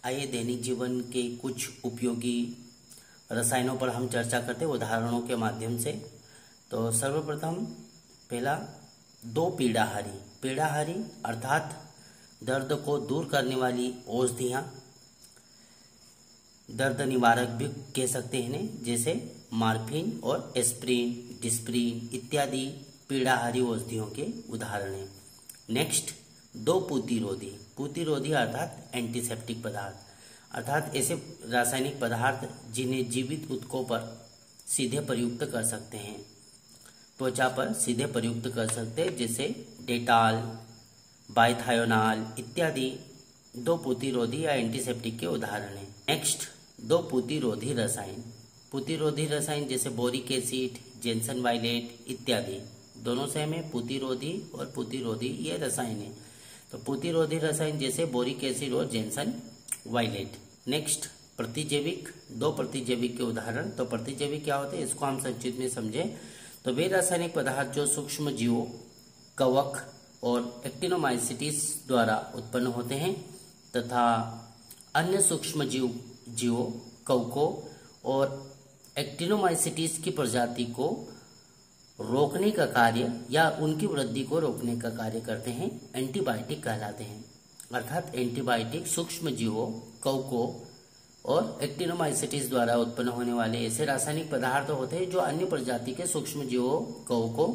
आइए दैनिक जीवन के कुछ उपयोगी रसायनों पर हम चर्चा करते हैं उदाहरणों के माध्यम से। तो सर्वप्रथम पहला दो पीड़ाहारी। पीड़ाहारी अर्थात दर्द को दूर करने वाली औषधियाँ, दर्द निवारक भी कह सकते हैं इन्हें, जैसे मार्फिन और एस्प्रिन, डिस्प्रिन इत्यादि पीड़ाहारी औषधियों के उदाहरण हैं। नेक्स्ट दो पूतिरोधी। पूतिरोधी अर्थात एंटीसेप्टिक पदार्थ, अर्थात ऐसे रासायनिक पदार्थ जिन्हें जीवित ऊतकों पर सीधे प्रयुक्त कर सकते हैं, त्वचा पर सीधे प्रयुक्त कर सकते हैं, जैसे डेटॉल, बाइथायोनाल इत्यादि दो पूतिरोधी या एंटीसेप्टिक के उदाहरण हैं। नेक्स्ट दो पूतिरोधी रसायन। पूतिरोधी रसायन जैसे बोरिक एसिड, जेंसन वायलेट इत्यादि, दोनों सेम है। पूतिरोधी और पूतिरोधी ये रसायन है। तो पूतिरोधी रसायन जैसे बोरिक एसिड और जेंसन वायलेट। नेक्स्ट प्रतिजैविक। दो प्रतिजैविक के उदाहरण। तो प्रतिजैविक क्या होते हैं, इसको हम संक्षिप्त में समझें तो वे रासायनिक पदार्थ जो सूक्ष्म जीवों, कवक और एक्टिनोमाइसीट्स द्वारा उत्पन्न होते हैं तथा अन्य सूक्ष्म जीवों, कवकों और एक्टिनोमाइसीट्स की प्रजाति को रोकने का कार्य या उनकी वृद्धि को रोकने का कार्य करते हैं, एंटीबायोटिक कहलाते हैं। अर्थात एंटीबायोटिक सूक्ष्म जीवों, कवकों और एक्टिनोमाइसीट्स द्वारा उत्पन्न होने वाले ऐसे रासायनिक पदार्थ होते हैं जो अन्य प्रजाति के सूक्ष्म जीवों, कवकों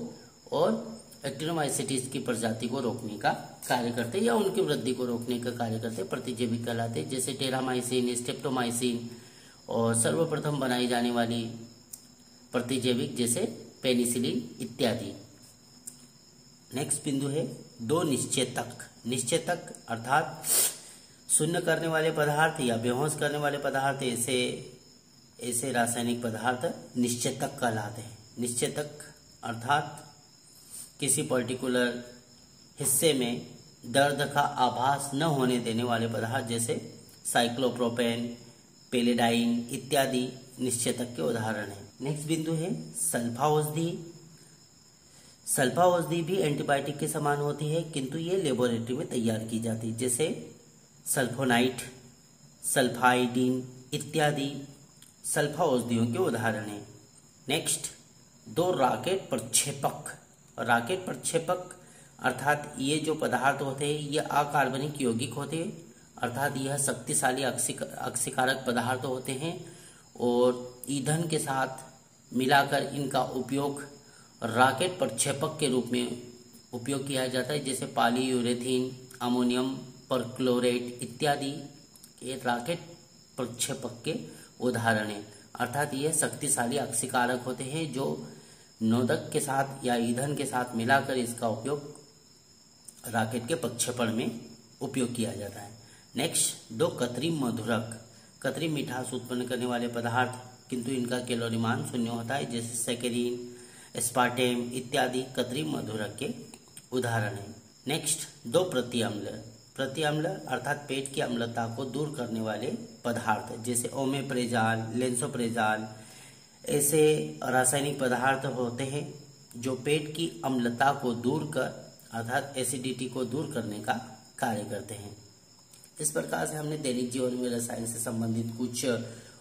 और एक्टिनोमाइसीट्स की प्रजाति को रोकने का कार्य करते हैं या उनकी वृद्धि को रोकने का कार्य करते हैं, प्रतिजैविक कहलाते हैं। जैसे टेरामाइसिन, स्ट्रेप्टोमाइसिन और सर्वप्रथम बनाई जाने वाली प्रतिजैविक जैसे पेनिसिलिन इत्यादि। नेक्स्ट बिंदु है दो निश्चेतक। निश्चेतक अर्थात शून्य करने वाले पदार्थ या बेहोश करने वाले पदार्थ, ऐसे रासायनिक पदार्थ निश्चेतक कहलाते हैं। निश्चेतक अर्थात किसी पर्टिकुलर हिस्से में दर्द का आभास न होने देने वाले पदार्थ जैसे साइक्लोप्रोपेन, पेलेडाइन इत्यादि निश्चेतक के उदाहरण हैं। नेक्स्ट बिंदु है सल्फा औषधि। सल्फा औषधि भी एंटीबायोटिक के समान होती है, किंतु ये लेबोरेटरी में तैयार की जाती है, जैसे सल्फोनाइट, सल्फाइडिन इत्यादि सल्फा औषधियों के उदाहरण हैं। नेक्स्ट दो राकेट प्रक्षेपक। राकेट प्रक्षेपक अर्थात ये जो पदार्थ होते हैं ये अकार्बनिक यौगिक होते हैं, अर्थात यह शक्तिशाली अक्सीकारक पदार्थ होते हैं और ईंधन के साथ मिलाकर इनका उपयोग राकेट प्रक्षेपक के रूप में उपयोग किया जाता है, जैसे पॉलीयूरेथीन, अमोनियम परक्लोरेट इत्यादि ये राकेट प्रक्षेपक के उदाहरण हैं। अर्थात ये शक्तिशाली अक्सीकारक होते हैं जो नोदक के साथ या ईंधन के साथ मिलाकर इसका उपयोग राकेट के प्रक्षेपण में उपयोग किया जाता है। नेक्स्ट दो कृत्रिम मधुरक। कृत्रिम मिठास उत्पन्न करने वाले पदार्थ, किंतु इनका कैलोरी मान शून्य होता है, जैसे सैकरीन, एस्पार्टेम इत्यादि कृत्रिम मधुरक के उदाहरण हैं। नेक्स्ट दो प्रतिअम्ल। प्रतिअम्ल अर्थात पेट की अम्लता को दूर करने वाले पदार्थ, जैसे ओमेप्रेजाल, लेंसोप्रेजाल ऐसे रासायनिक पदार्थ होते हैं जो पेट की अम्लता को दूर कर अर्थात एसिडिटी को दूर करने का कार्य करते हैं। इस प्रकार से हमने दैनिक जीवन में रसायन से संबंधित कुछ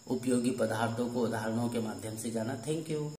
उपयोगी पदार्थों को उदाहरणों के माध्यम से जाना। Thank you.